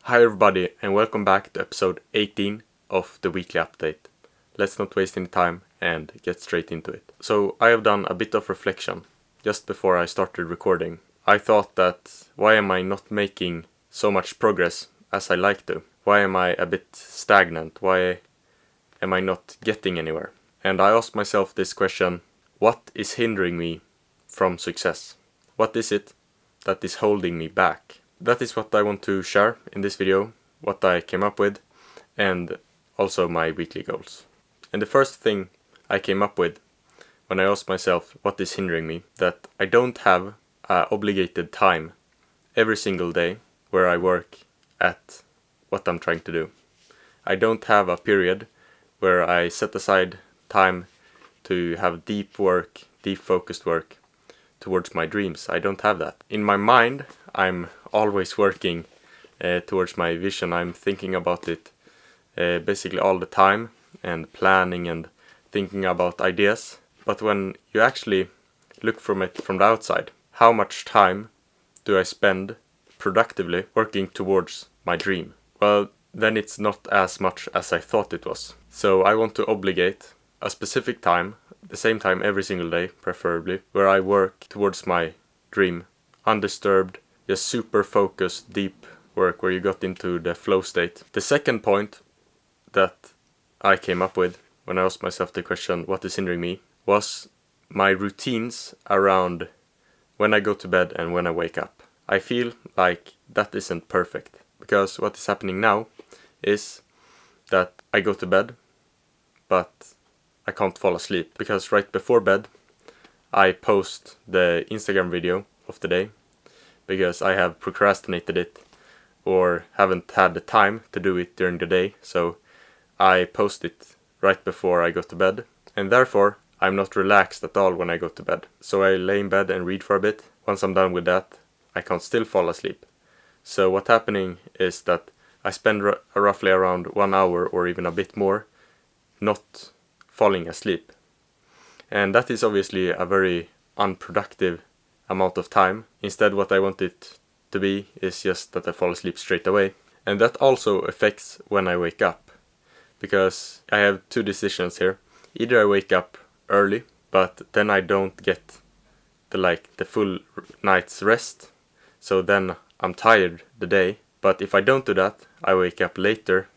Hi everybody and welcome back to episode 18 of the weekly update. Let's not waste any time and get straight into it. So I have done a bit of reflection just before I started recording. I thought that why am I not making so much progress as I like to? Why am I a bit stagnant? Why am I not getting anywhere? And I asked myself this question: what is hindering me from success? What is it that is holding me back? That is what I want to share in this video, what I came up with, and also my weekly goals. And the first thing I came up with when I asked myself what is hindering me, that I don't have obligated time every single day where I work at what I'm trying to do. I don't have a period where I set aside time to have deep focused work towards my dreams. I don't have that. In my mind, I'm always working towards my vision. I'm thinking about it basically all the time and planning and thinking about ideas. But when you actually look from it from the outside, how much time do I spend productively working towards my dream? Well, then it's not as much as I thought it was. So I want to obligate a specific time, the same time every single day, preferably, where I work towards my dream, undisturbed, just super focused, deep work where you got into the flow state. The second point that I came up with when I asked myself the question, what is hindering me, was my routines around when I go to bed and when I wake up. I feel like that isn't perfect, because what is happening now is that I go to bed, but I can't fall asleep, because right before bed I post the Instagram video of the day, because I have procrastinated it or haven't had the time to do it during the day, so I post it right before I go to bed, and therefore I'm not relaxed at all when I go to bed. So I lay in bed and read for a bit. Once I'm done with that, I can't still fall asleep. So what's happening is that I spend roughly around 1 hour or even a bit more not falling asleep. And that is obviously a very unproductive amount of time. Instead, what I want it to be is just that I fall asleep straight away. And that also affects when I wake up, because I have two decisions here. Either I wake up early, but then I don't get the full night's rest, so then I'm tired the day. But if I don't do that, I wake up later,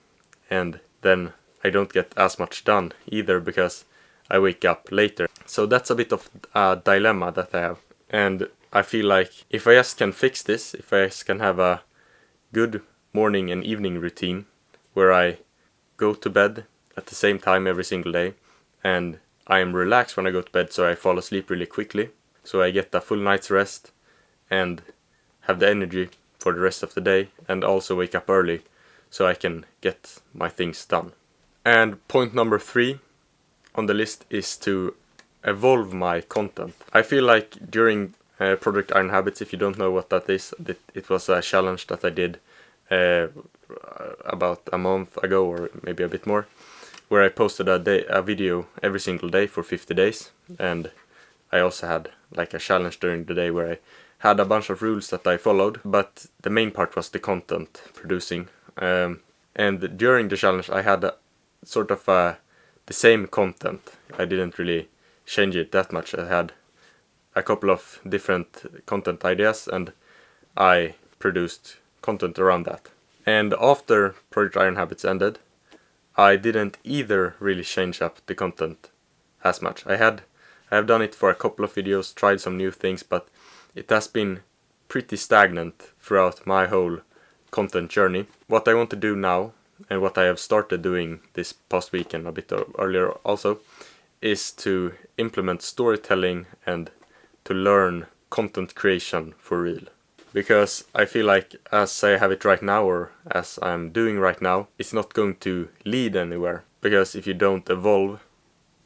and then I don't get as much done either, because I wake up later. So that's a bit of a dilemma that I have. And I feel like if I just can fix this, if I just can have a good morning and evening routine where I go to bed at the same time every single day, and I am relaxed when I go to bed, so I fall asleep really quickly, so I get a full night's rest and have the energy for the rest of the day, and also wake up early so I can get my things done. And point number 3 on the list is to evolve my content. I feel like during Project Iron Habits, if you don't know what that is, it was a challenge that I did about a month ago, or maybe a bit more, where I posted a video every single day for 50 days, and I also had like a challenge during the day where I had a bunch of rules that I followed, but the main part was the content producing. And during the challenge I had sort of the same content. I didn't really change it that much. I had a couple of different content ideas, and I produced content around that. And after Project Iron Habits ended, I didn't either really change up the content as much. I have done it for a couple of videos, tried some new things, but it has been pretty stagnant throughout my whole content journey. What I want to do now, and what I have started doing this past week and a bit earlier also, is to implement storytelling and to learn content creation for real. Because I feel like as I have it right now, or as I'm doing right now, it's not going to lead anywhere. Because if you don't evolve,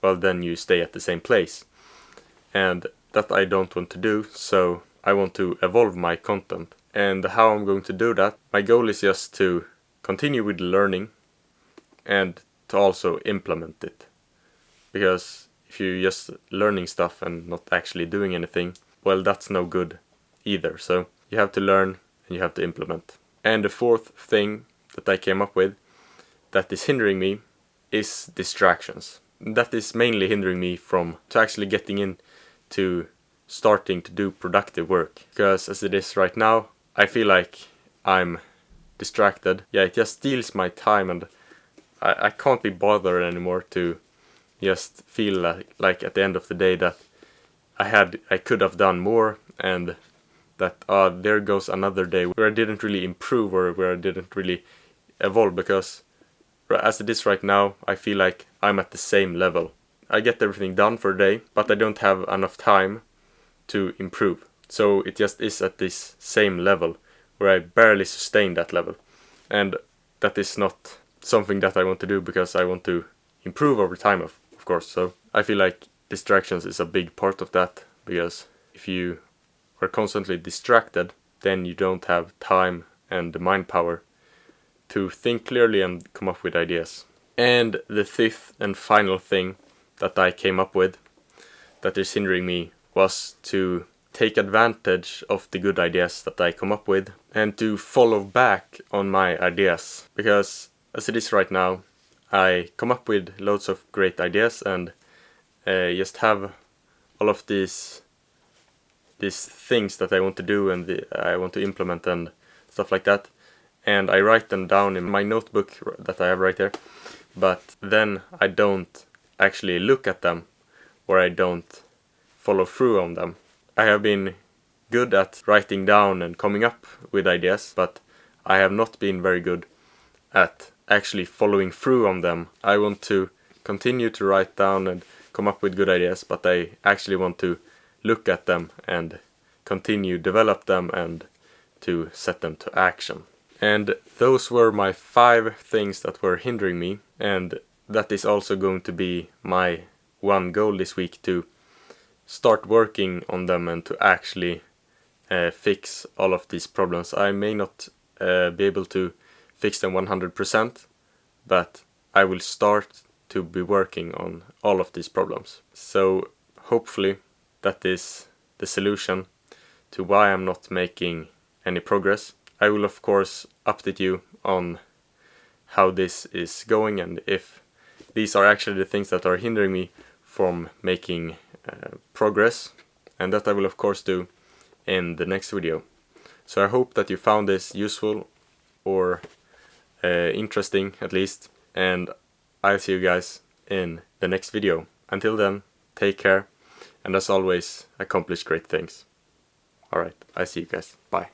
well, then you stay at the same place. And that I don't want to do, so I want to evolve my content. And how I'm going to do that, my goal is just to continue with learning and to also implement it. Because if you're just learning stuff and not actually doing anything, well, that's no good either. So you have to learn and you have to implement. And the fourth thing that I came up with that is hindering me is distractions. That is mainly hindering me from actually getting into starting to do productive work. Because as it is right now, I feel like I'm distracted. Yeah, it just steals my time, and I can't be bothered anymore to just feel like at the end of the day that I could have done more, and that there goes another day where I didn't really improve or where I didn't really evolve, because as it is right now, I feel like I'm at the same level. I get everything done for a day, but I don't have enough time to improve. So it just is at this same level where I barely sustain that level. And that is not something that I want to do, because I want to improve over time, of course. So I feel like distractions is a big part of that, because if you are constantly distracted, then you don't have time and the mind power to think clearly and come up with ideas. And the fifth and final thing that I came up with that is hindering me was to take advantage of the good ideas that I come up with and to follow back on my ideas. Because as it is right now, I come up with loads of great ideas and just have all of these things that I want to do and I want to implement and stuff like that. And I write them down in my notebook that I have right here, but then I don't actually look at them, or I don't follow through on them. I have been good at writing down and coming up with ideas, but I have not been very good at actually following through on them. I want to continue to write down and come up with good ideas, but I actually want to look at them and continue develop them and to set them to action. And those were my 5 things that were hindering me, and that is also going to be my one goal this week, to start working on them and to actually fix all of these problems. I may not be able to fix them 100%, but I will start to be working on all of these problems. So hopefully that is the solution to why I'm not making any progress. I will of course update you on how this is going and if these are actually the things that are hindering me from making progress, and that I will of course do in the next video. So I hope that you found this useful or interesting at least, and I'll see you guys in the next video. Until then, take care, and as always, accomplish great things. Alright, I see you guys. Bye.